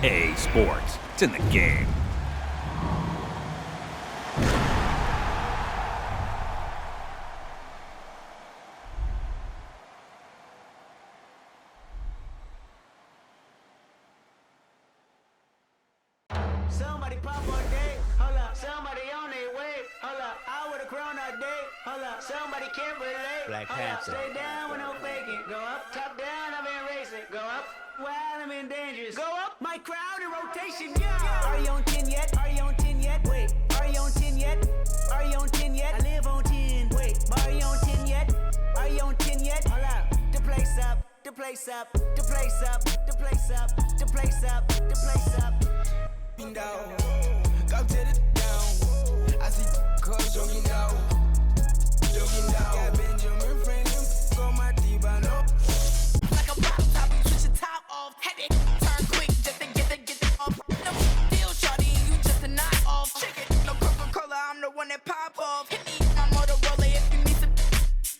EA Sports. It's in the game. Somebody pop all day, hold up. Somebody on their way, hold up. I would've grown all day, hold up. Somebody can't relate, Black hold up. Panther. Stay down with no faking. Go up, top down, I've been racing. Go up, wild, I'm in dangerous. Go up, my crowd in rotation, yeah. Are you on 10 yet? Are you on 10 yet? Wait, are you on 10 yet? Are you on 10 yet? I live on 10. Wait, are you on 10 yet? Are you on 10 yet? Hold up, the place up, the place up, the place up, the place up, the place up, the place up. Down, go to the down. I see cuz jogging down, jogging down. Got Benjamin Franklin on my T-Bano. Like a pop top, switch the top off. Had it turn quick just to get the off. No deal, shorty, you just a knock off. Chicken, no Coca-Cola, I'm the one that pop off. Hit me my Motorola if you need some.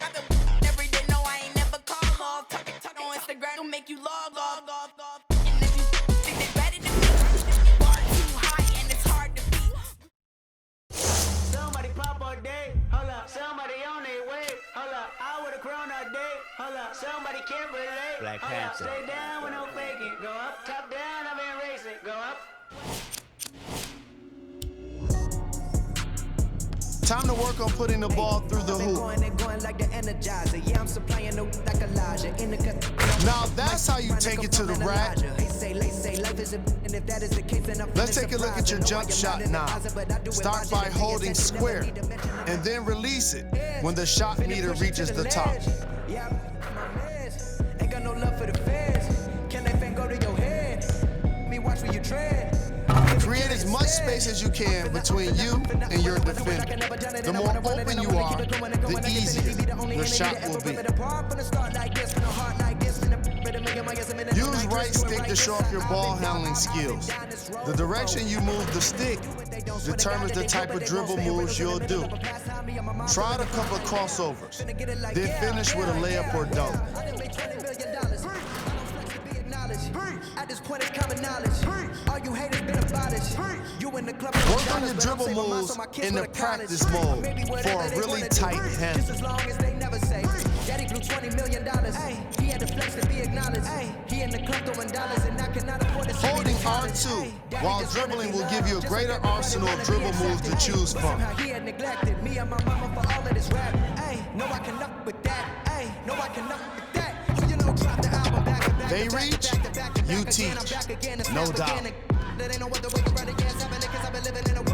Got the every day, no, I ain't never call off. Talk on Instagram, don't make you log off. And if you think they better than me, bar too high and it's hard to beat. Somebody pop all day, hold up. Somebody on their way, hold up. I would've grown all day, hold up. Somebody can't relate, Black hold up. Panther. Stay down with no faking. Go up, top down, I've been racing. Go up. Time to work on putting the ball through the hoop. Going like the Energizer. Yeah, I'm supplying no like Elijah. In the Now that's how you take it to the rack. Let's take a look at your jump shot now. Start by holding square and then release it when the shot meter reaches the top. Yeah, my mans ain't got no love for the fans. Can that thing go to your head? Me watch where you tread. Create as much space as you can between you and your defender. The more open you are, the easier your shot will be. Use right stick to show off your ball handling skills. The direction you move the stick determines the type of dribble moves you'll do. Try a couple of crossovers, then finish with a layup or dunk. At this point, it's common knowledge. All you haters been abolished. You in the club. Work on your dribble moves in the practice mode for a really tight Just handle. as long as they never say, Daddy blew $20 million. He had the flex to be acknowledged. He in the club throwing dollars and I cannot afford to see Holding me college. R2 while dribbling will give you a greater arsenal of dribble moves to choose from. He had neglected me and my mama for all of this rap. No, I can up with that. No, I can up with that. So you know, drop the album back to back. They reach, you teach, no doubt.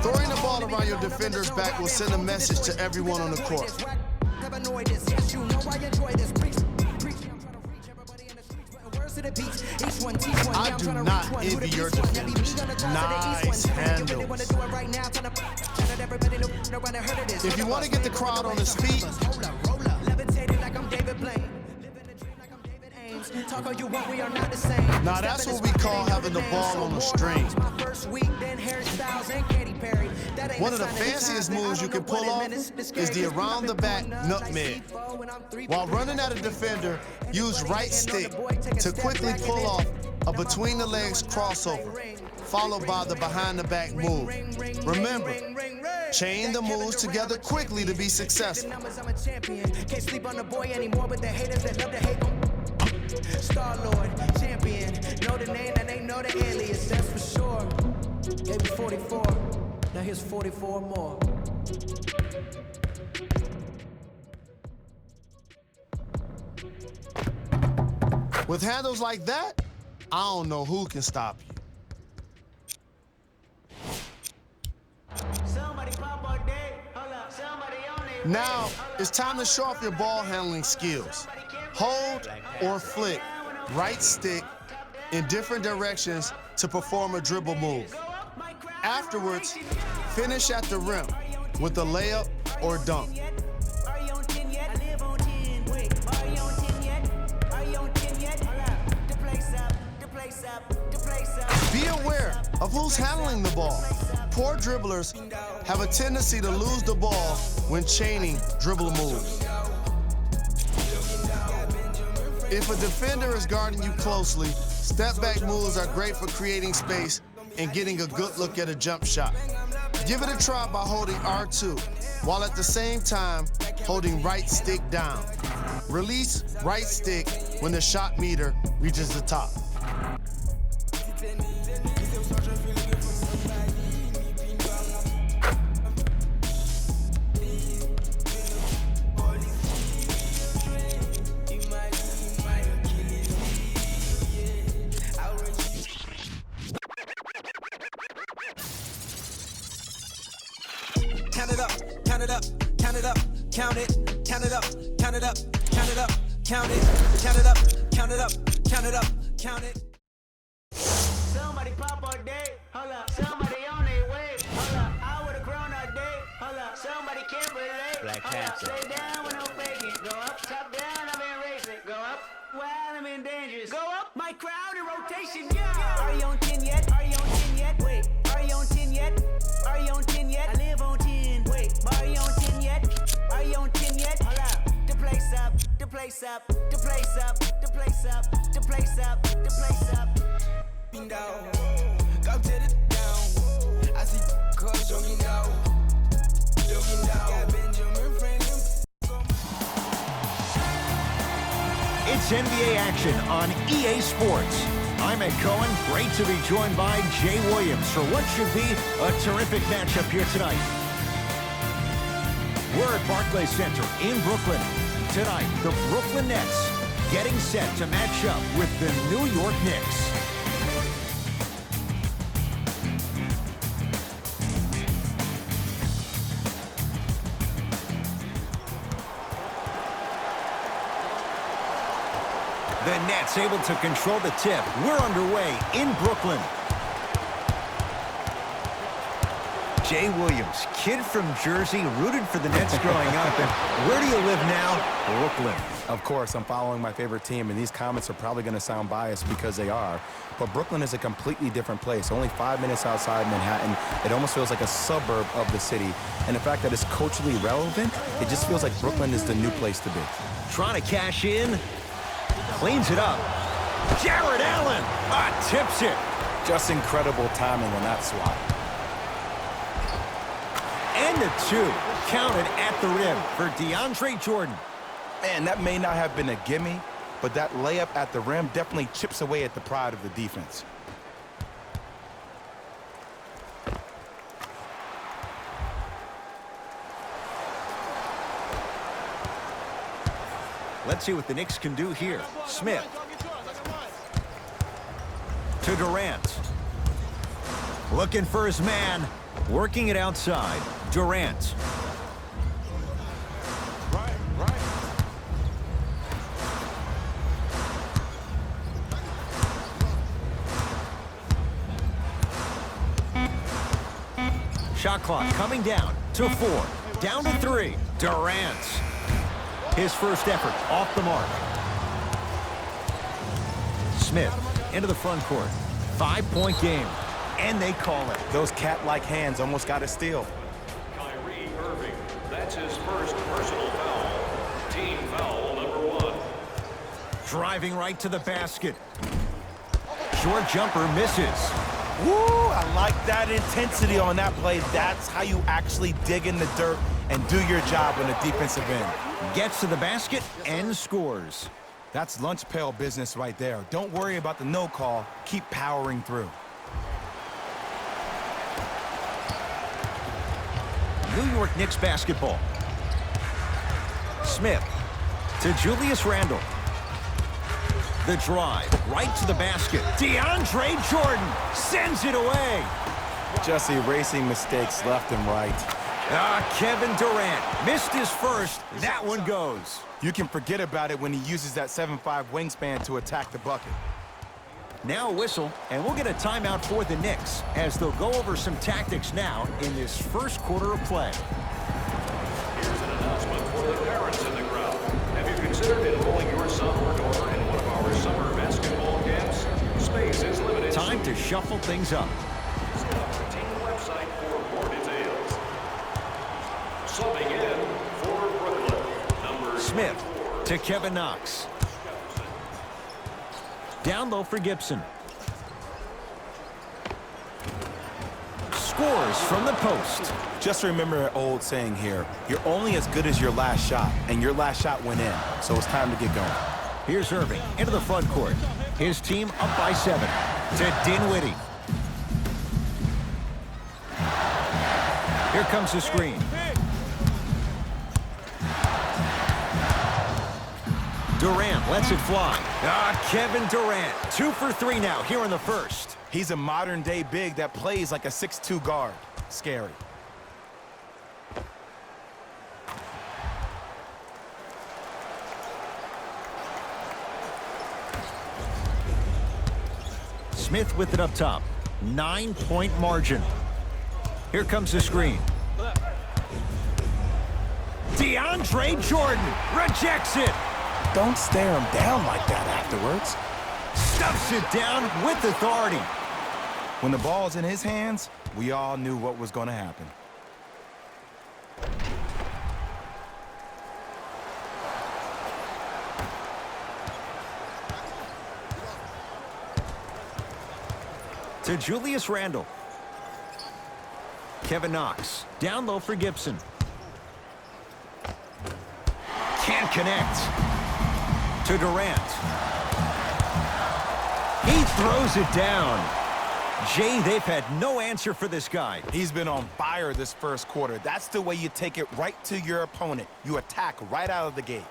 Throwing the ball around your defender's back will send a message to everyone on the court. I do not envy your defenders. Nice handles. If you want to get the crowd on its feet, now that's what we call having the ball on the string. One of the fanciest moves you can pull off is the around the back nutmeg. While running at a defender, use right stick to quickly pull off a between the legs crossover, followed by the behind the back move. Remember, chain the moves together quickly to be successful. Can't sleep on the boy anymore, but the haters that love to hate him. Star-Lord, champion, know the name and they know the alias, that's for sure. Gave me 44, now here's 44 more. With handles like that, I don't know who can stop you. Somebody pop all day, hold up. Somebody on their way. Now, it's time to show off your ball handling skills. Hold or flick right stick in different directions to perform a dribble move. Afterwards, finish at the rim with a layup or dunk. Be aware of who's handling the ball. Poor dribblers have a tendency to lose the ball when chaining dribble moves. If a defender is guarding you closely, step-back moves are great for creating space and getting a good look at a jump shot. Give it a try by holding R2, while at the same time holding right stick down. Release right stick when the shot meter reaches the top. Count it up, count it up, count it up, count it, count it up, count it up, count it up, count it, count it up, count it up, count it up, count it. Somebody pop all day, hold up. Somebody on their way, hold up. I would've grown all day, hold up. Somebody can't relate, Black hold up. Panther. Stay down with no faking. Go up, top down, I'm in racing. Go up, while I'm in dangerous. Go up, my crowd in rotation, yeah. Are you on 10 yet? Are you on 10 yet? Wait, are you on 10 yet? Are you on 10 yet? I live on 10. Wait, are you on 10 yet? Are you on 10 yet? Hold up. The place up, the place up, the place up, the place up, the place up, the place up. Down, go to the down. I see cause jogging down, jogging down. Got Benjamin Franklin. It's NBA action on EA Sports. I'm Ed Cohen. Great to be joined by Jay Williams for what should be a terrific matchup here tonight. We're at Barclays Center in Brooklyn. Tonight, the Brooklyn Nets getting set to match up with the New York Knicks. The Nets able to control the tip. We're underway in Brooklyn. Jay Williams, kid from Jersey, rooted for the Nets growing up. And where do you live now? Brooklyn. Of course, I'm following my favorite team, and these comments are probably going to sound biased because they are. But Brooklyn is a completely different place. Only 5 minutes outside Manhattan. It almost feels like a suburb of the city. And the fact that it's culturally relevant, it just feels like Brooklyn is the new place to be. Trying to cash in. Cleans it up. Jared Allen tips it. Just incredible timing on that swat. And the two counted at the rim for DeAndre Jordan. Man, that may not have been a gimme, but that layup at the rim definitely chips away at the pride of the defense. Let's see what the Knicks can do here. Smith. To Durant. Looking for his man. Working it outside. Durant. Shot clock coming down to 4. Down to 3. Durant. His first effort off the mark. Smith into the front court. 5-point game. And they call it. Those cat-like hands almost got a steal. Kyrie Irving, that's his first personal foul. Team foul number 1. Driving right to the basket. Short jumper misses. Woo! I like that intensity on that play. That's how you actually dig in the dirt and do your job on the defensive end. Gets to the basket and scores. That's lunch pail business right there. Don't worry about the no call. Keep powering through. New York Knicks basketball. Smith to Julius Randle. The drive right to the basket. DeAndre Jordan sends it away. Just erasing mistakes left and right. Kevin Durant missed his first. That one goes. You can forget about it when he uses that 7'5" wingspan to attack the bucket. Now a whistle, and we'll get a timeout for the Knicks as they'll go over some tactics now in this first quarter of play. Here's an announcement for the parents in the crowd. Have you considered enrolling your son or daughter in one of our summer basketball camps? Space is limited. Time to shuffle things up. Visit our team website for more details. Subbing in for Brooklyn, number Smith 24. to Kevin Knox. Down low for Gibson. Scores from the post. Just remember an old saying here. You're only as good as your last shot, and your last shot went in. So it's time to get going. Here's Irving into the front court. His team up by 7 to Dinwiddie. Here comes the screen. Durant lets it fly. Kevin Durant, 2 for 3 now here in the first. He's a modern-day big that plays like a 6'2" guard. Scary. Smith with it up top. 9-point margin. Here comes the screen. DeAndre Jordan rejects it. Don't stare him down like that afterwards. Stuffs it down with authority. When the ball's in his hands, we all knew what was going to happen. To Julius Randle. Kevin Knox. Down low for Gibson. Can't connect. To Durant. He throws it down. Jay, they've had no answer for this guy. He's been on fire this first quarter. That's the way you take it right to your opponent. You attack right out of the gate.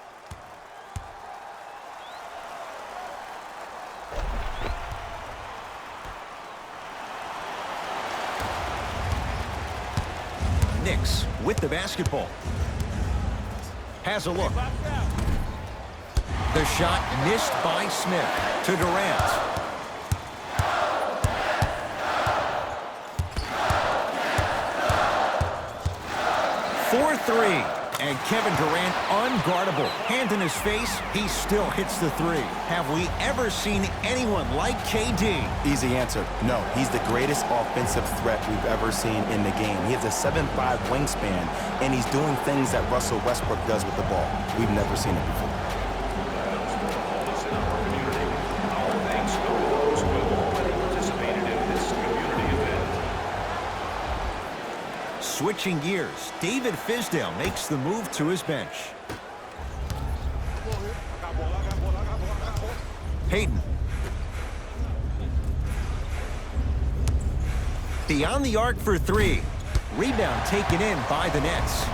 Knicks with the basketball. Has a look. The shot missed by Smith. To Durant. 4-3. And Kevin Durant unguardable. Hand in his face, he still hits the 3. Have we ever seen anyone like KD? Easy answer. No, he's the greatest offensive threat we've ever seen in the game. He has a 7'5" wingspan, and he's doing things that Russell Westbrook does with the ball. We've never seen it before. Switching gears, David Fizdale makes the move to his bench. Payton. Beyond the arc for 3. Rebound taken in by the Nets.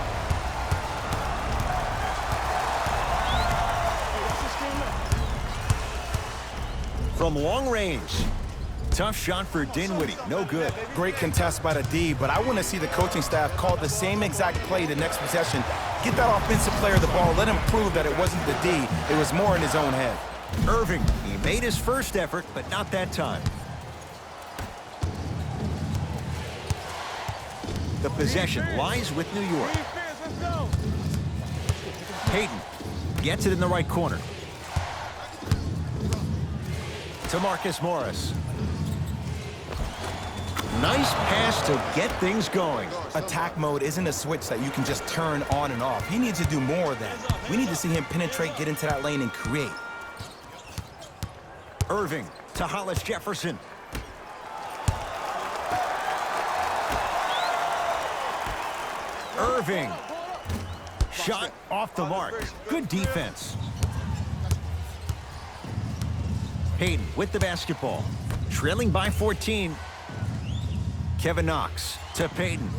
From long range. Tough shot for Dinwiddie. No good. Great contest by the D, but I want to see the coaching staff call the same exact play the next possession. Get that offensive player the ball. Let him prove that it wasn't the D. It was more in his own head. Irving, he made his first effort, but not that time. The possession lies with New York. Payton gets it in the right corner. To Marcus Morris. Nice pass to get things going. Attack mode isn't a switch that you can just turn on and off. He needs to do more of that. We need to see him penetrate, get into that lane, and create. Irving to Hollis Jefferson. Irving. Shot off the mark. Good defense. Payton with the basketball. Trailing by 14. Kevin Knox to Payton.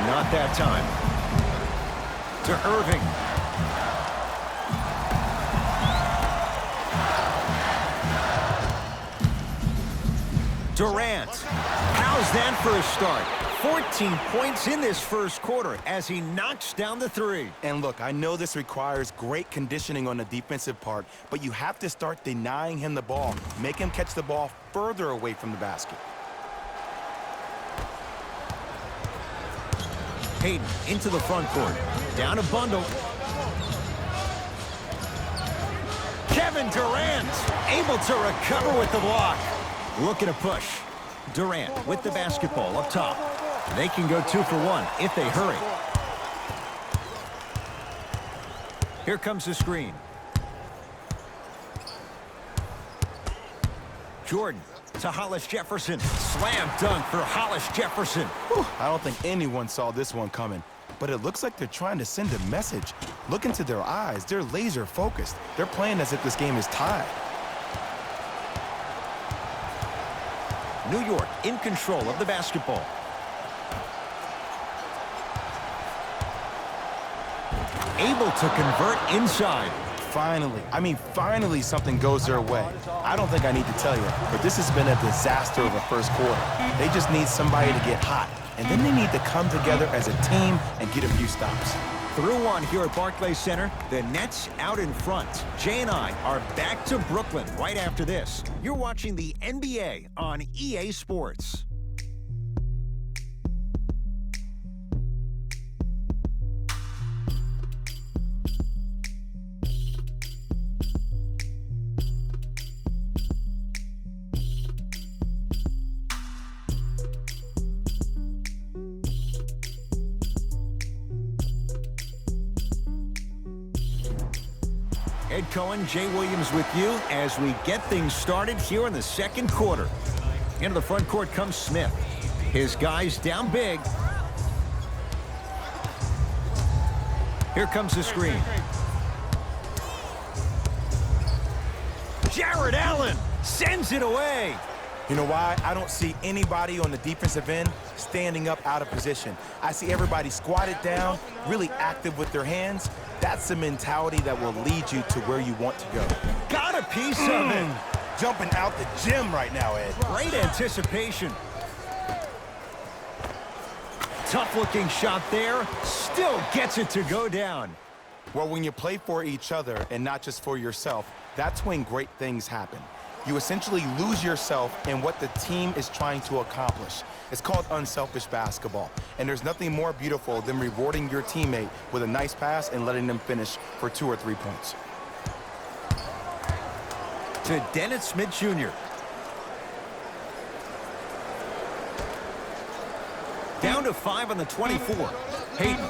Not that time. To Irving. Durant. How's that for a start? 14 points in this first quarter as he knocks down the 3. And look, I know this requires great conditioning on the defensive part, but you have to start denying him the ball. Make him catch the ball further away from the basket. Payton into the front court. Down a bundle. Kevin Durant able to recover with the block. Looking to push. Durant with the basketball up top. They can go 2 for 1 if they hurry. Here comes the screen. Jordan to Hollis Jefferson. Slam dunk for Hollis Jefferson. Whew, I don't think anyone saw this one coming, but it looks like they're trying to send a message. Look into their eyes. They're laser focused. They're playing as if this game is tied. New York in control of the basketball. Able to convert inside. Finally something goes their way. I don't think I need to tell you, but this has been a disaster of a first quarter. They just need somebody to get hot, and then they need to come together as a team and get a few stops. Through one here at Barclays Center, the Nets out in front. Jay and I are back to Brooklyn right after this. You're watching the NBA on EA Sports. Ed Cohen, Jay Williams with you as we get things started here in the second quarter. Into the front court comes Smith. His guys down big. Here comes the screen. Jared Allen sends it away. You know why? I don't see anybody on the defensive end standing up out of position. I see everybody squatted down, really active with their hands. That's the mentality that will lead you to where you want to go. Got a piece of it. Jumping out the gym right now, Ed. Great anticipation. Tough-looking shot there. Still gets it to go down. Well, when you play for each other and not just for yourself, that's when great things happen. You essentially lose yourself in what the team is trying to accomplish. It's called unselfish basketball. And there's nothing more beautiful than rewarding your teammate with a nice pass and letting them finish for 2 or 3 points. To Dennis Smith Jr. Down to 5 on the 24. Hayden.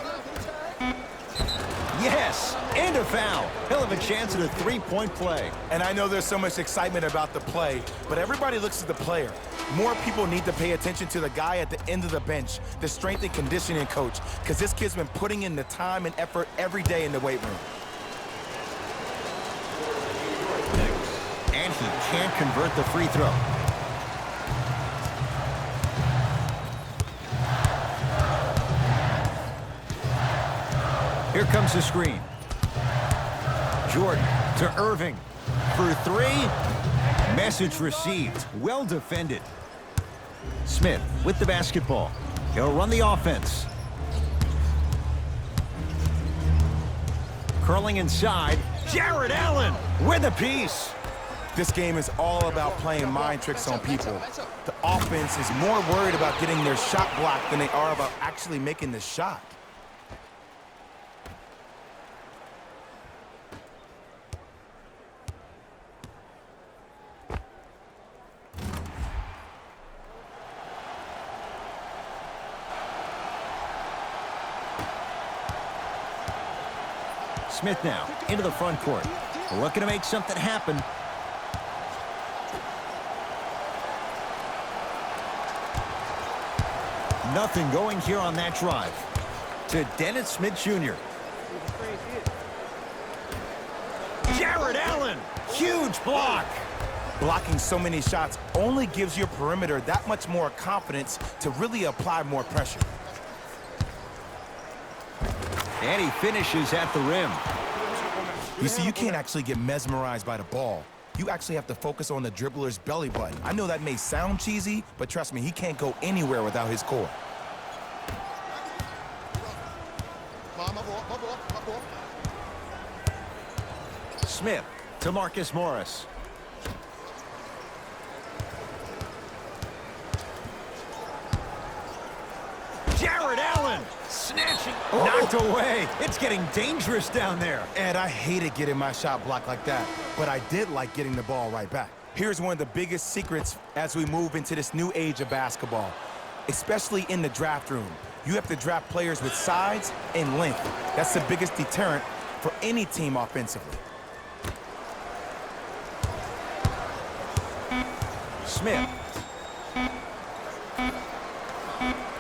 Yes, and a foul. He'll have a chance at a 3-point play. And I know there's so much excitement about the play, but everybody looks at the player. More people need to pay attention to the guy at the end of the bench, the strength and conditioning coach, because this kid's been putting in the time and effort every day in the weight room. And he can't convert the free throw. Here comes the screen. Jordan to Irving for 3. Message received. Well defended. Smith with the basketball. He'll run the offense. Curling inside. Jared Allen with a piece. This game is all about playing mind tricks on people. The offense is more worried about getting their shot blocked than they are about actually making the shot. Smith now into the front court. Looking to make something happen. Nothing going here on that drive. To Dennis Smith Jr. Jared Allen. Huge block. Blocking so many shots only gives your perimeter that much more confidence to really apply more pressure. And he finishes at the rim. You see, you can't actually get mesmerized by the ball. You actually have to focus on the dribbler's belly button. I know that may sound cheesy, but trust me, he can't go anywhere without his core. Smith to Marcus Morris. Jared Allen snatching. Knocked away. It's getting dangerous down there. And I hated getting my shot blocked like that, but I did like getting the ball right back. Here's one of the biggest secrets as we move into this new age of basketball, especially in the draft room. You have to draft players with size and length. That's the biggest deterrent for any team offensively. Smith.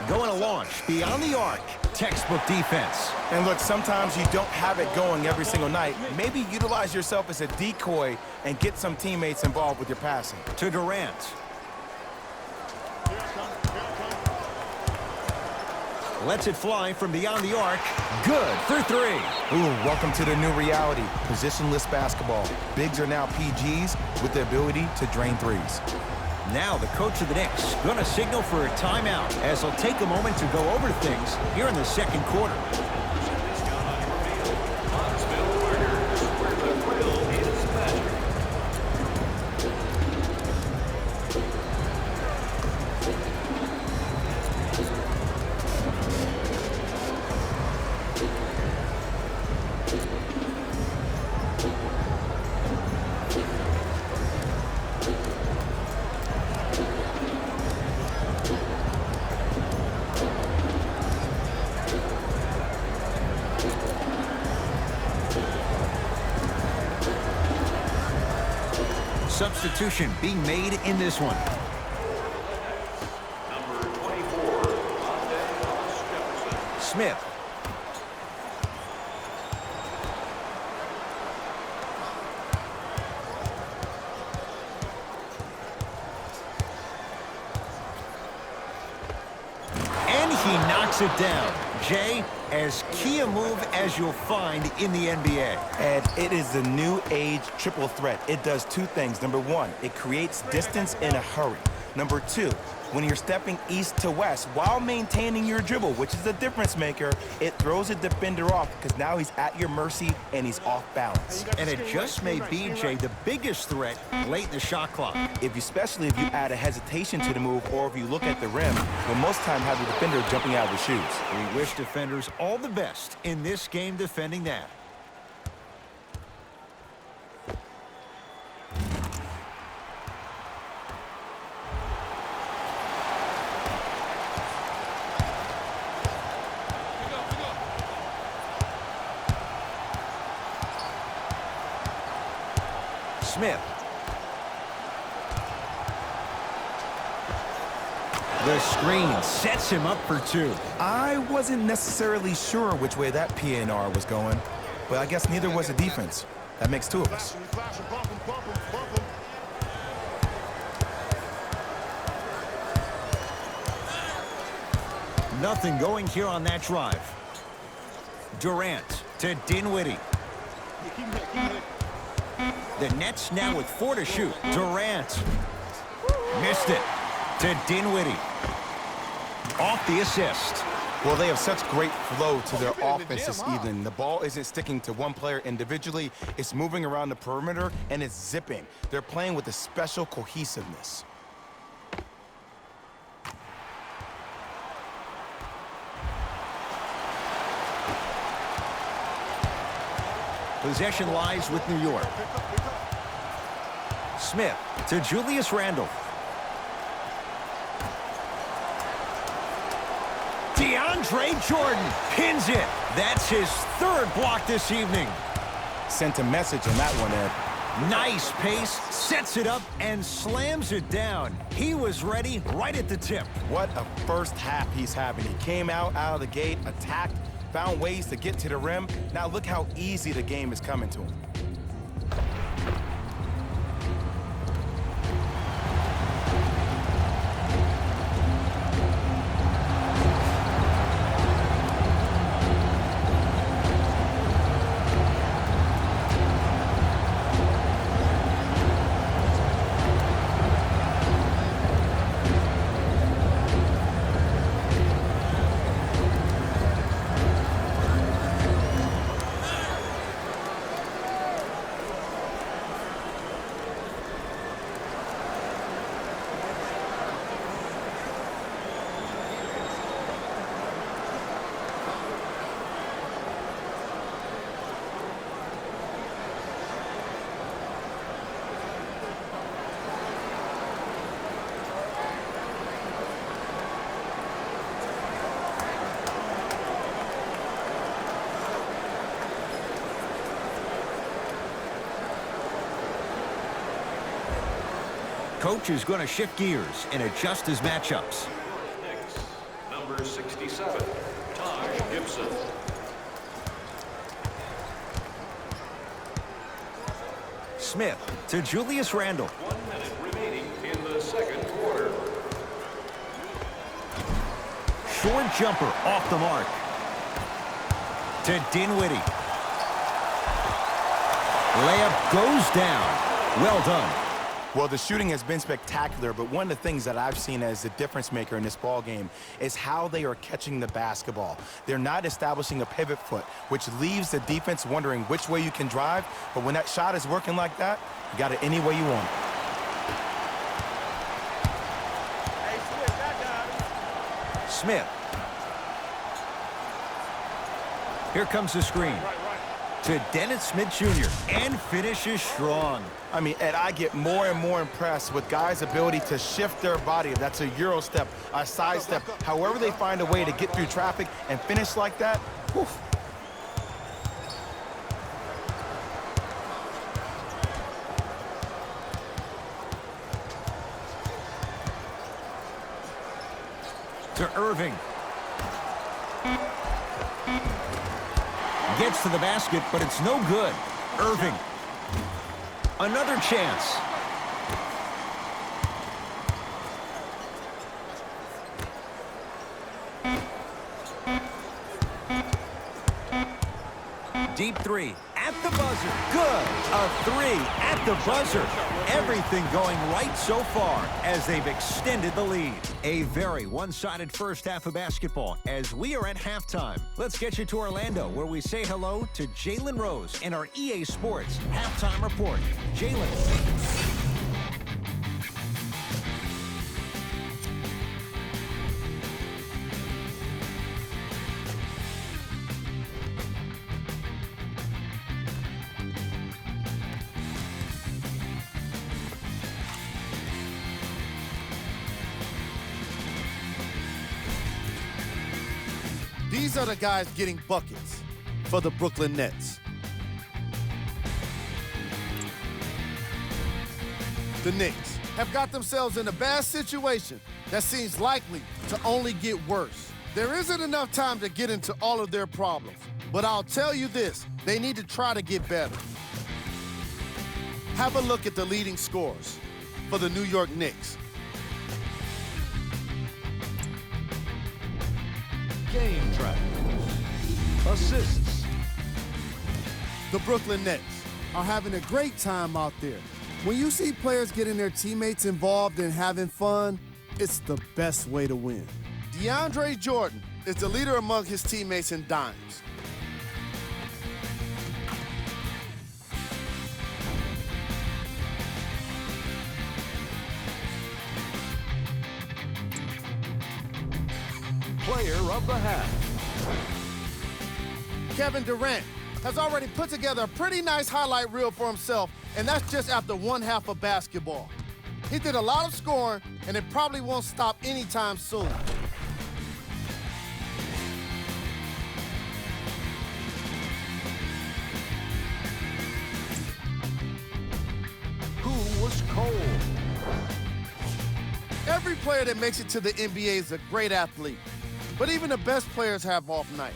Going to launch beyond the arc. Textbook defense. And look, sometimes you don't have it going every single night. Maybe utilize yourself as a decoy and get some teammates involved with your passing. To Durant. Lets it fly from beyond the arc. Good for three. Ooh, welcome to the new reality. Positionless basketball. Bigs are now PGs with the ability to drain threes. Now the coach of the Knicks going to signal for a timeout as he'll take a moment to go over things here in the second quarter. Substitution being made in this one. Number 24, Thomas Jefferson. Smith. And he knocks it down. Jay, as key a move as you'll find in the NBA. And it is the new age triple threat. It does two things. Number one, it creates distance in a hurry. Number two, when you're stepping east to west while maintaining your dribble, which is a difference maker, it throws a defender off because now he's at your mercy and he's off balance. And it just may be, Jay, the biggest threat late in the shot clock. Especially if you add a hesitation to the move or if you look at the rim, you'll most time have the defender jumping out of the shoes. We wish defenders all the best in this game defending that. Smith. The screen sets him up for two. I wasn't necessarily sure which way that PNR was going, but I guess neither was the defense. That makes two of us. Nothing going here on that drive. Durant to Dinwiddie. The Nets now with 4 to shoot. Durant. Missed it. To Dinwiddie. Off the assist. Well, they have such great flow to their offense this evening. The ball isn't sticking to one player individually. It's moving around the perimeter, and it's zipping. They're playing with a special cohesiveness. Possession lies with New York. Smith to Julius Randle. DeAndre Jordan pins it. That's his third block this evening. Sent a message on that one, Ed. Nice pace, sets it up, and slams it down. He was ready right at the tip. What a first half he's having. He came out of the gate, attacked, found ways to get to the rim. Now look how easy the game is coming to him. Coach is going to shift gears and adjust his matchups. Next, number 67, Taj Gibson. Smith to Julius Randle. 1 minute remaining in the second quarter. Short jumper off the mark. To Dinwiddie. Layup goes down. Well done. Well, the shooting has been spectacular, but one of the things that I've seen as the difference maker in this ball game is how they are catching the basketball. They're not establishing a pivot foot, which leaves the defense wondering which way you can drive, but when that shot is working like that, you got it any way you want it. Smith. Here comes the screen. To Dennis Smith Jr. and finishes strong. I mean, Ed, I get more and more impressed with guys' ability to shift their body. If that's a Euro step, a side step, however they find a way to get through traffic and finish like that. Whew. To Irving. Gets to the basket, but it's no good. Irving. Another chance. Deep three at the buzzer. Good. A three at the buzzer. Everything going right so far as they've extended the lead. A very one-sided first half of basketball as we are at halftime. Let's get you to Orlando where we say hello to Jalen Rose in our EA Sports Halftime Report. Jalen. These are the guys getting buckets for the Brooklyn Nets. The Knicks have got themselves in a bad situation that seems likely to only get worse. There isn't enough time to get into all of their problems, but I'll tell you this, they need to try to get better. Have a look at the leading scorers for the New York Knicks. Game track. Assists. The Brooklyn Nets are having a great time out there. When you see players getting their teammates involved and having fun, it's the best way to win. DeAndre Jordan is the leader among his teammates in dimes. Player of the half. Kevin Durant has already put together a pretty nice highlight reel for himself, and that's just after one half of basketball. He did a lot of scoring, and it probably won't stop anytime soon. Who was cold? Every player that makes it to the NBA is a great athlete, but even the best players have off nights.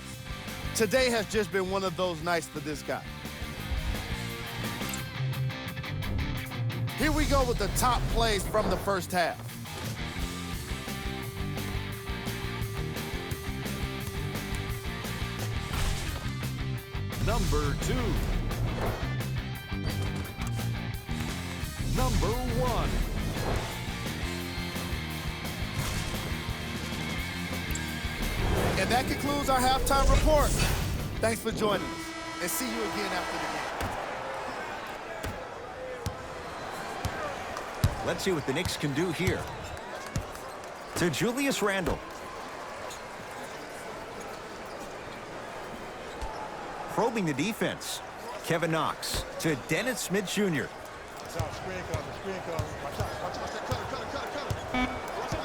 Today has just been one of those nights for this guy. Here we go with the top plays from the first half. Number 2. Number 1. And that concludes our halftime report. Thanks for joining us, and see you again after the game. Let's see what the Knicks can do here. To Julius Randle. Probing the defense. Kevin Knox to Dennis Smith Jr.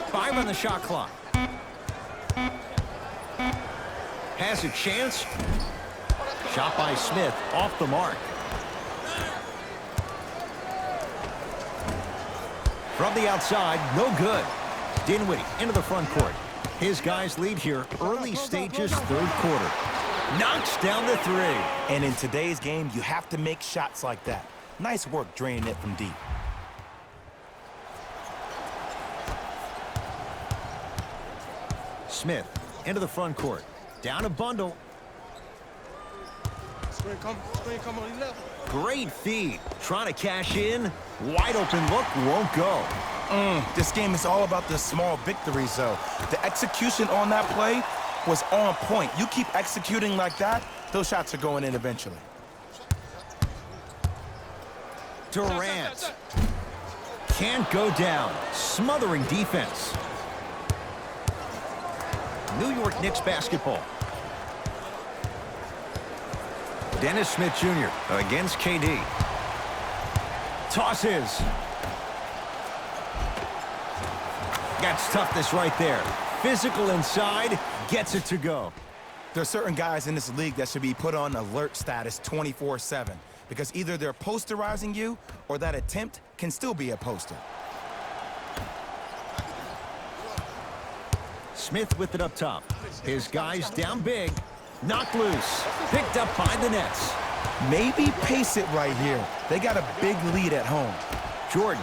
5 on the shot clock. Has a chance. Shot by Smith off the mark. From the outside, no good. Dinwiddie into the front court. His guys lead here early stages, third quarter. Knocks down the three. And in today's game, you have to make shots like that. Nice work draining it from deep. Smith into the front court. Down a bundle. Screen come on the left. Great feed. Trying to cash in. Wide open look, won't go. This game is all about the small victories, though. The execution on that play was on point. You keep executing like that, those shots are going in eventually. Durant. Can't go down. Smothering defense. New York Knicks basketball. Dennis Smith Jr. against KD. Tosses. That's toughness right there. Physical inside, gets it to go. There are certain guys in this league that should be put on alert status 24/7 because either they're posterizing you or that attempt can still be a poster. Smith with it up top. His guys down big. Knocked loose. Picked up by the Nets. Maybe pace it right here. They got a big lead at home. Jordan.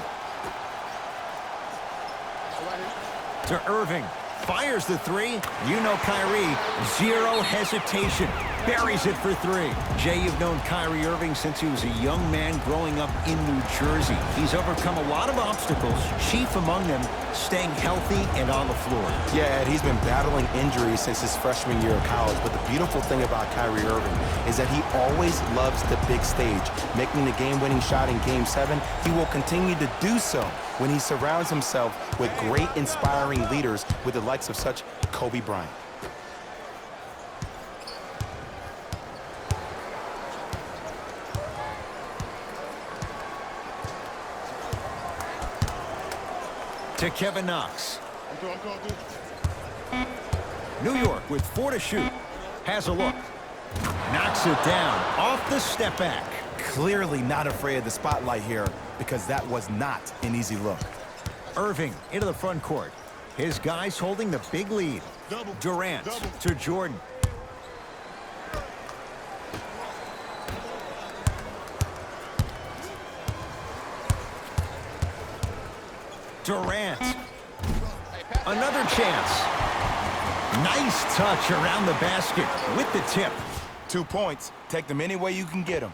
To Irving. Fires the three. You know Kyrie. Zero hesitation. Buries it for three. Jay, you've known Kyrie Irving since he was a young man growing up in New Jersey. He's overcome a lot of obstacles, chief among them staying healthy and on the floor. Yeah, Ed, he's been battling injuries since his freshman year of college, but the beautiful thing about Kyrie Irving is that he always loves the big stage. Making the game-winning shot in Game 7, he will continue to do so when he surrounds himself with great, inspiring leaders with the likes of such Kobe Bryant. To Kevin Knox. New York with 4 to shoot. Has a look. Knocks it down off the step back. Clearly not afraid of the spotlight here because that was not an easy look. Irving into the front court. His guys holding the big lead. Durant to Jordan. Durant. Another chance. Nice touch around the basket with the tip. 2 points. Take them any way you can get them.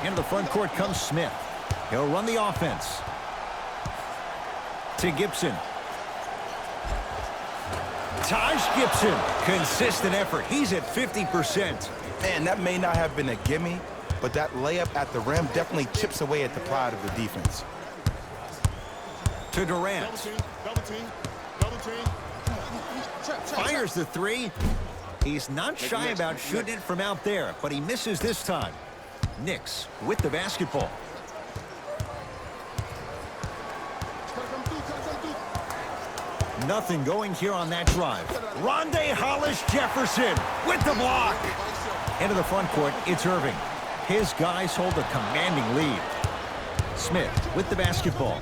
Into the front court comes Smith. He'll run the offense. To Gibson. Taj Gibson. Consistent effort. He's at 50%. Man, that may not have been a gimme, but that layup at the rim definitely chips away at the pride of the defense. To Durant. Double team. Fires the three. He's not shy about shooting it from out there, but he misses this time. Knicks with the basketball. Nothing going here on that drive. Rondé Hollis-Jefferson with the block. Into the front court, it's Irving. His guys hold a commanding lead. Smith with the basketball.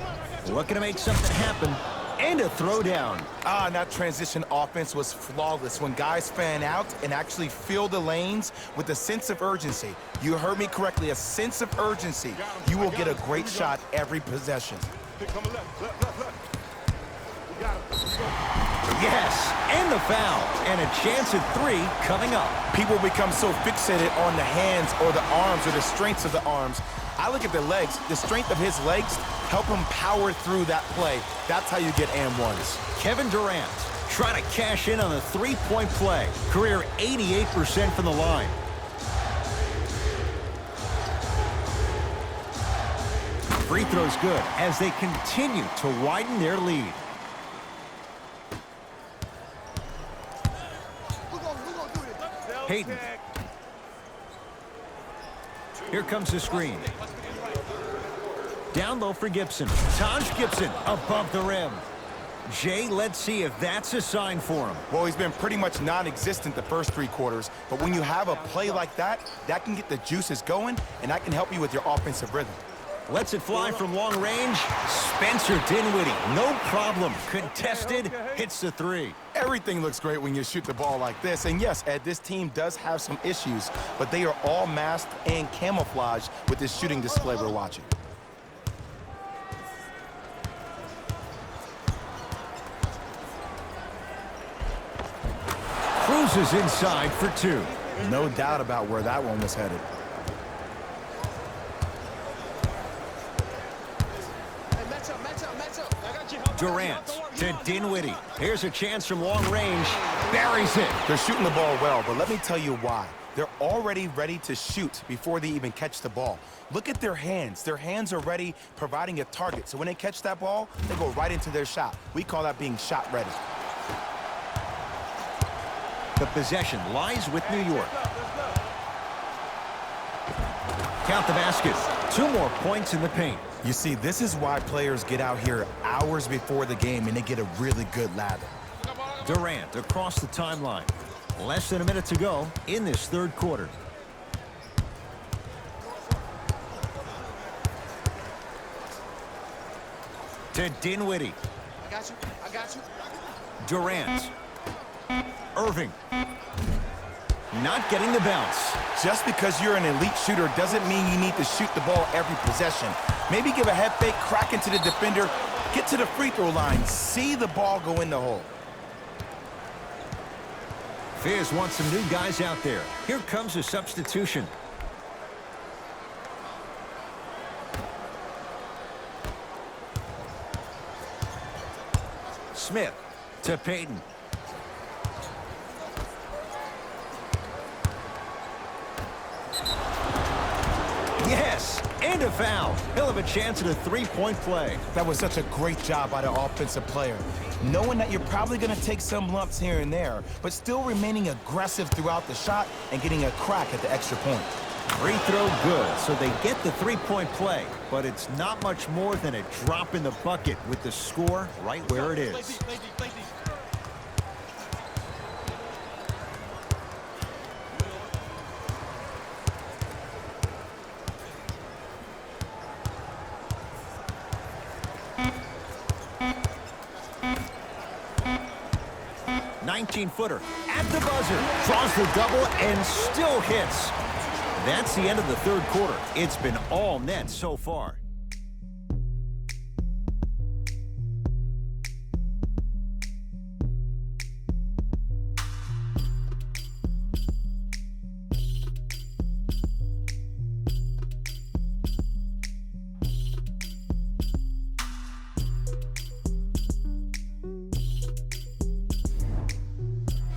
Looking to make something happen. And a throwdown. That transition offense was flawless when guys fan out and actually fill the lanes with a sense of urgency. You heard me correctly, a sense of urgency. You will get a great shot every possession. Yes, and the foul. And a chance at three coming up. People become so fixated on the hands or the arms or the strengths of the arms. I look at the legs. The strength of his legs help him power through that play. That's how you get and ones. Kevin Durant trying to cash in on a three-point play. Career 88% from the line. Free throw's good as they continue to widen their lead. Hayden. Here comes the screen. Down low for Gibson. Taj Gibson above the rim. Jay, let's see if that's a sign for him. Well, he's been pretty much non-existent the first 3 quarters, but when you have a play like that, that can get the juices going, and that can help you with your offensive rhythm. Lets it fly from long range. Spencer Dinwiddie, no problem. Contested, hits the 3. Everything looks great when you shoot the ball like this. And yes, Ed, this team does have some issues, but they are all masked and camouflaged with this shooting display we're watching. Cruises inside for 2. No doubt about where that one was headed. Durant to Dinwiddie. Here's a chance from long range. Buries it. They're shooting the ball well, but let me tell you why. They're already ready to shoot before they even catch the ball. Look at their hands. Their hands are ready, providing a target. So when they catch that ball, they go right into their shot. We call that being shot ready. The possession lies with New York. Count the basket. 2 more points in the paint. You see, this is why players get out here hours before the game and they get a really good lather. Durant across the timeline. Less than a minute to go in this 3rd quarter. To Dinwiddie. I got you. Durant. Irving. Not getting the bounce. Just because you're an elite shooter doesn't mean you need to shoot the ball every possession. Maybe give a head fake, crack into the defender, get to the free throw line, see the ball go in the hole. Fizz wants some new guys out there. Here comes a substitution. Smith to Payton. Yes, and a foul. He'll have a chance at a 3-point play. That was such a great job by the offensive player. Knowing that you're probably going to take some lumps here and there, but still remaining aggressive throughout the shot and getting a crack at the extra point. Free throw good, so they get the 3-point play, but it's not much more than a drop in the bucket with the score right where it is. Footer at the buzzer, draws the double and still hits. That's the end of the 3rd quarter. It's been all net so far.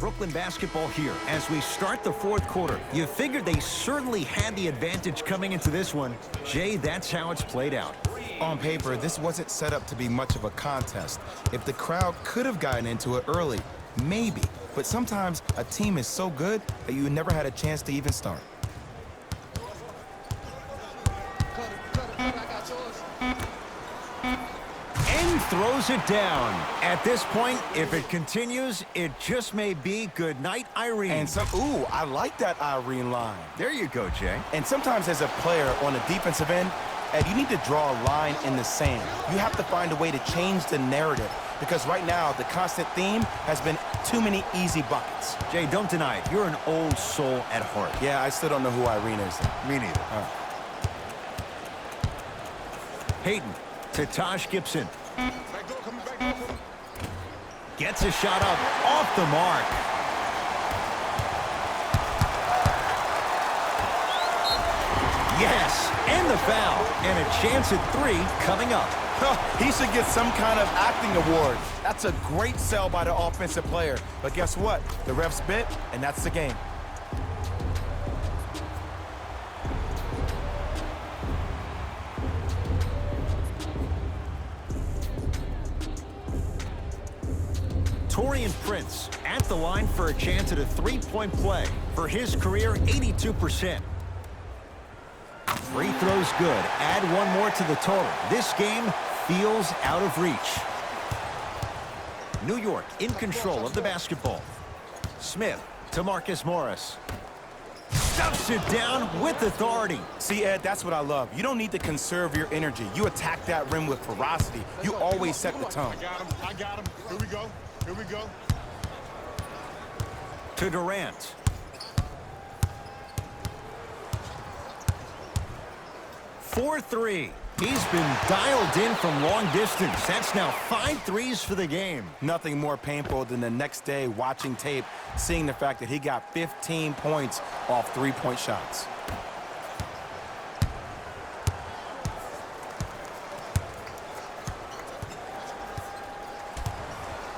Brooklyn basketball here as we start the 4th quarter. You figured they certainly had the advantage coming into this one. Jay, that's how it's played out. On paper, this wasn't set up to be much of a contest. If the crowd could have gotten into it early, maybe. But sometimes a team is so good that you never had a chance to even start. Throws it down. At this point, if it continues, it just may be good night, Irene. And ooh, I like that Irene line. There you go, Jay. And sometimes as a player on the defensive end, Ed, you need to draw a line in the sand. You have to find a way to change the narrative because right now the constant theme has been too many easy buckets. Jay, don't deny it. You're an old soul at heart. Yeah, I still don't know who Irene is. Me neither. Payton to Taj Gibson. Gets a shot up off the mark. Yes, and the foul. And a chance at 3 coming up. He should get some kind of acting award. That's a great sell by the offensive player. But guess what? The refs bit, and that's the game. Taurean Prince at the line for a chance at a 3-point play. For his career, 82%. Free throws good. Add 1 more to the total. This game feels out of reach. New York in control of the basketball. Smith to Marcus Morris. Stuffs it down with authority. See, Ed, that's what I love. You don't need to conserve your energy. You attack that rim with ferocity. You always set the tone. I got him. Here we go. Here we go. To Durant. For three. He's been dialed in from long distance. That's now 5 threes for the game. Nothing more painful than the next day watching tape, seeing the fact that he got 15 points off three-point shots.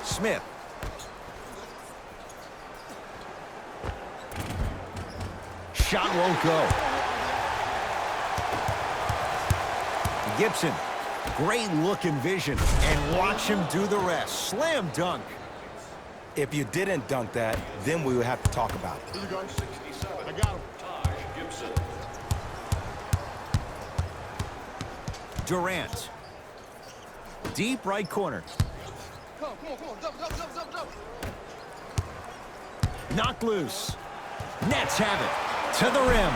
Smith. Shot won't go. Gibson, great look and vision, and watch him do the rest. Slam dunk. If you didn't dunk that, then we would have to talk about it. Here we go. 67. I got him. Taj Gibson. Durant. Deep right corner. Come on. Jump. Knocked loose. Nets have it. To the rim.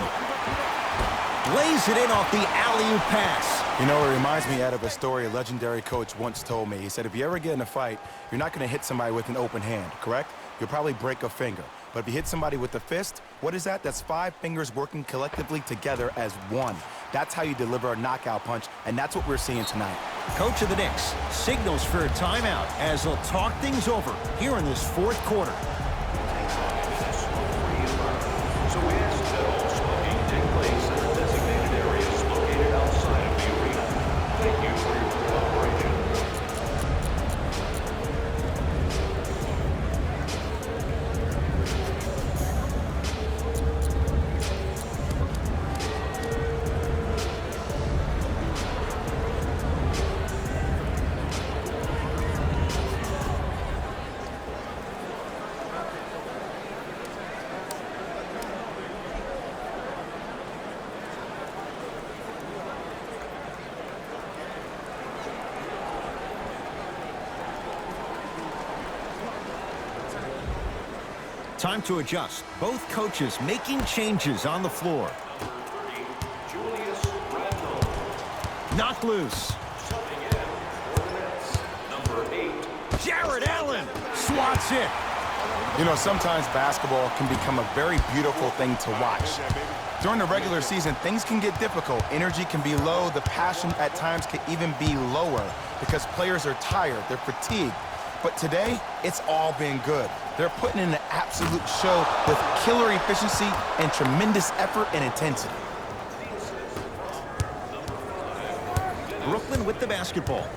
Lays it in off the alley-oop pass. You know, it reminds me, Ed, of a story a legendary coach once told me. He said, if you ever get in a fight, you're not going to hit somebody with an open hand, correct? You'll probably break a finger. But if you hit somebody with a fist, what is that? That's 5 fingers working collectively together as one. That's how you deliver a knockout punch, and that's what we're seeing tonight. Coach of the Knicks signals for a timeout as they'll talk things over here in this fourth quarter. So we ask that all smoking take place in the designated areas located outside of the arena. Thank you for your cooperation. Time to adjust. Both coaches making changes on the floor. Julius Randle. Knocked loose. Subbing in for the Nets, number 8. Jared Allen swats it. You know, sometimes basketball can become a very beautiful thing to watch. During the regular season, things can get difficult. Energy can be low. The passion at times can even be lower because players are tired. They're fatigued. But today, it's all been good. They're putting in an absolute show with killer efficiency and tremendous effort and intensity. Brooklyn with the basketball.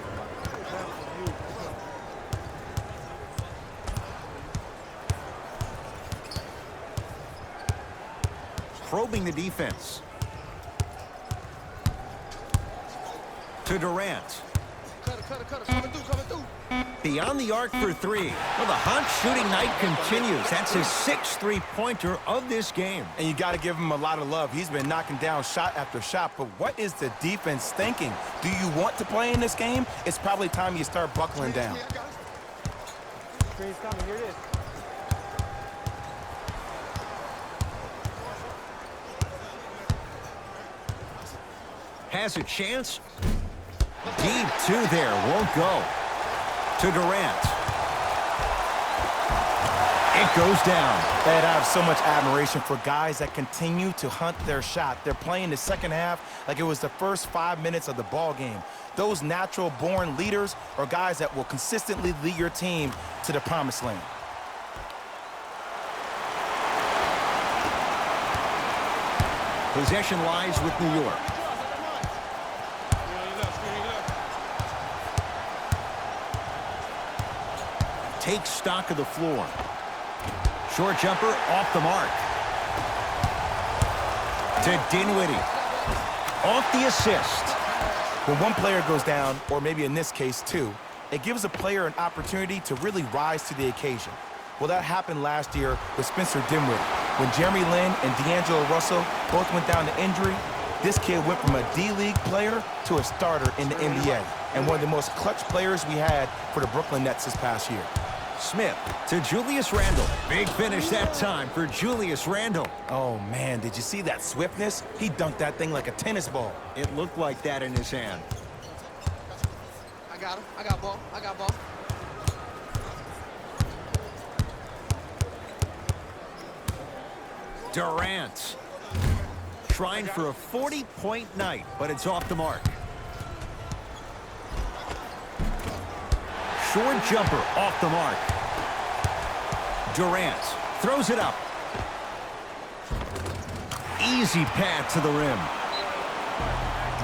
Probing the defense. To Durant. Coming through. Beyond the arc for three. Well, the hot shooting night continues. That's his 6th three-pointer of this game. And you got to give him a lot of love. He's been knocking down shot after shot. But what is the defense thinking? Do you want to play in this game? It's probably time you start buckling down. Screen's coming. Here it is. Has a chance. Deep 2 there. Won't go. To Durant. It goes down. Ed, I have so much admiration for guys that continue to hunt their shot. They're playing the second half like it was the first 5 minutes of the ball game. Those natural-born leaders are guys that will consistently lead your team to the promised land. Possession lies with New York. Takes stock of the floor. Short jumper off the mark. To Dinwiddie. Off the assist. When one player goes down, or maybe in this case two, it gives a player an opportunity to really rise to the occasion. Well, that happened last year with Spencer Dinwiddie. When Jeremy Lin and D'Angelo Russell both went down to injury, this kid went from a D-League player to a starter in the NBA. and one of the most clutch players we had for the Brooklyn Nets this past year. Smith to Julius Randle. Big finish that time for Julius Randle. Oh, man, did you see that swiftness? He dunked that thing like a tennis ball. It looked like that in his hand. I got him. I got ball. I got ball. Durant. Trying for a 40-point night, but it's off the mark. Short jumper off the mark. Durant throws it up. Easy pad to the rim.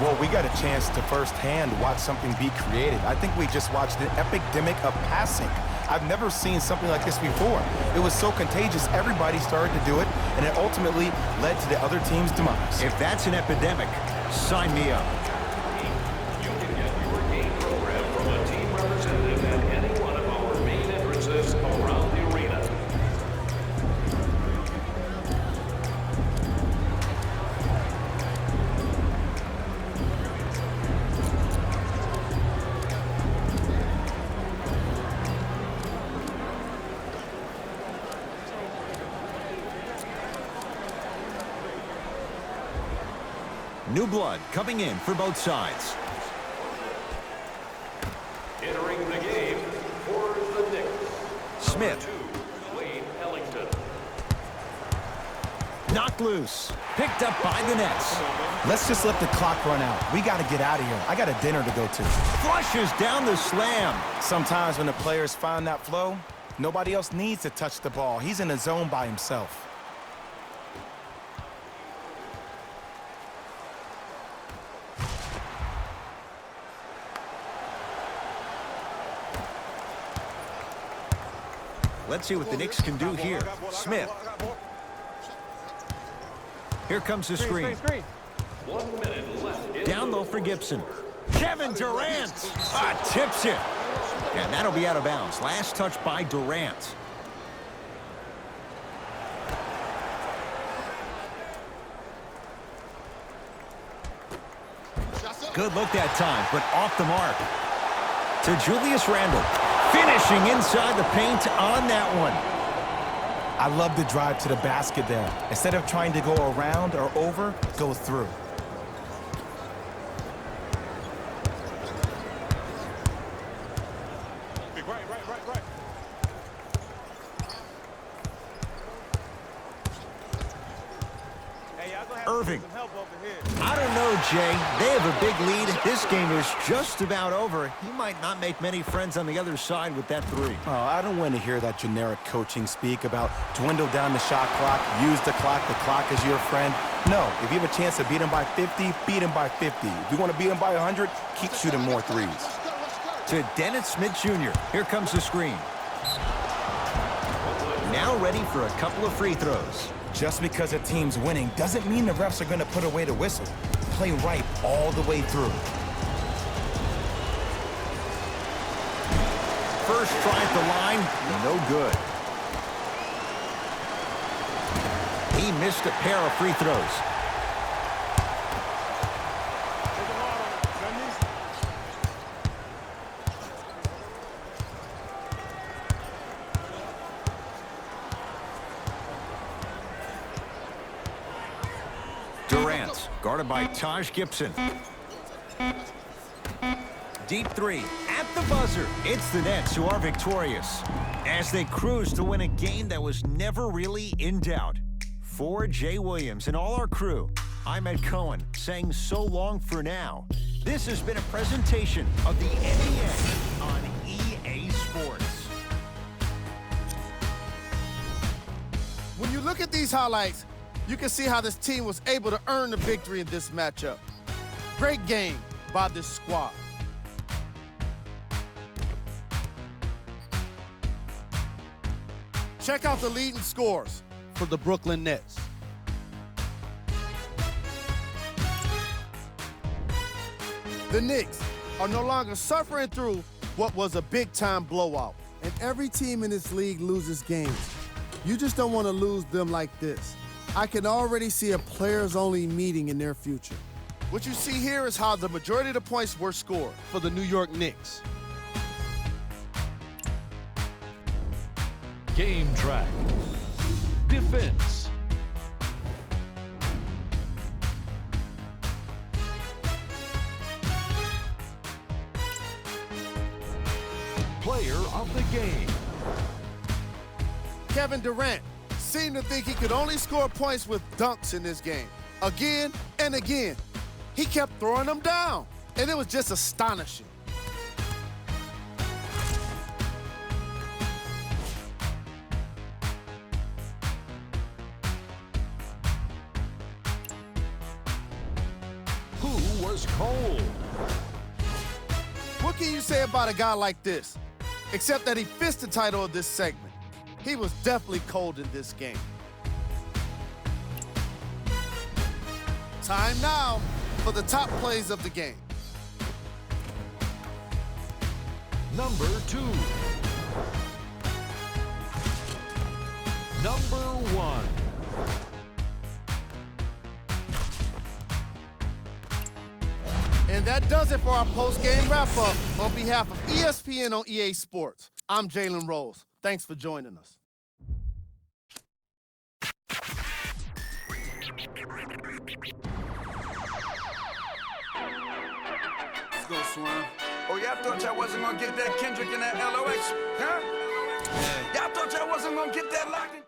Well, we got a chance to firsthand watch something be created. I think we just watched an epidemic of passing. I've never seen something like this before. It was so contagious, everybody started to do it, and it ultimately led to the other team's demise. If that's an epidemic, sign me up. You can get your game program from a team representative at any one of our main entrances around the arena. New blood coming in for both sides. Entering the game for the Knicks. Smith. Wayne Ellington. Knocked loose. Picked up by the Nets. Let's just let the clock run out. We got to get out of here. I got a dinner to go to. Flushes down the slam. Sometimes when the players find that flow, nobody else needs to touch the ball. He's in the zone by himself. Let's see what the Knicks can do here. Smith. Here comes the screen. 1 minute left. Down low for Gibson. Kevin Durant tips it. And that'll be out of bounds. Last touch by Durant. Good look that time, but off the mark. To Julius Randle. Finishing inside the paint on that one. I love the drive to the basket there. Instead of trying to go around or over, go through. Right. Hey, y'all gonna have Irving. some help over here. I don't know, Jay. They have a big lead. This game is just about over. He might not make many friends on the other side with that three. Oh, I don't want to hear that generic coaching speak about dwindle down the shot clock, use the clock is your friend. No, if you have a chance to beat him by 50, beat him by 50. If you want to beat him by 100, keep shooting more threes. To Dennis Smith Jr. Here comes the screen. Now ready for a couple of free throws. Just because a team's winning doesn't mean the refs are going to put away the whistle. Play right all the way through. First try at the line, no good. He missed a pair of free throws. Durant, guarded by Taj Gibson. Deep three at the buzzer. It's the Nets who are victorious as they cruise to win a game that was never really in doubt. For Jay Williams and all our crew, I'm Ed Cohen saying so long for now. This has been a presentation of the NBA on EA Sports. When you look at these highlights, you can see how this team was able to earn the victory in this matchup. Great game by this squad. Check out the leading scores for the Brooklyn Nets. The Knicks are no longer suffering through what was a big-time blowout. And every team in this league loses games. You just don't want to lose them like this. I can already see a players-only meeting in their future. What you see here is how the majority of the points were scored for the New York Knicks. Game track. Defense. Player of the game. Kevin Durant seemed to think he could only score points with dunks in this game. Again and again, he kept throwing them down, and it was just astonishing. Who was cold? What can you say about a guy like this? Except that he fits the title of this segment. He was definitely cold in this game. Time now for the top plays of the game. Number 2. Number 1. And that does it for our post-game wrap-up. On behalf of ESPN on EA Sports, I'm Jalen Rose. Thanks for joining us. Let's go, Swan. Oh, y'all thought y'all wasn't gonna get that Kendrick and that LOX, huh? Yeah. Y'all thought y'all wasn't gonna get that locked in?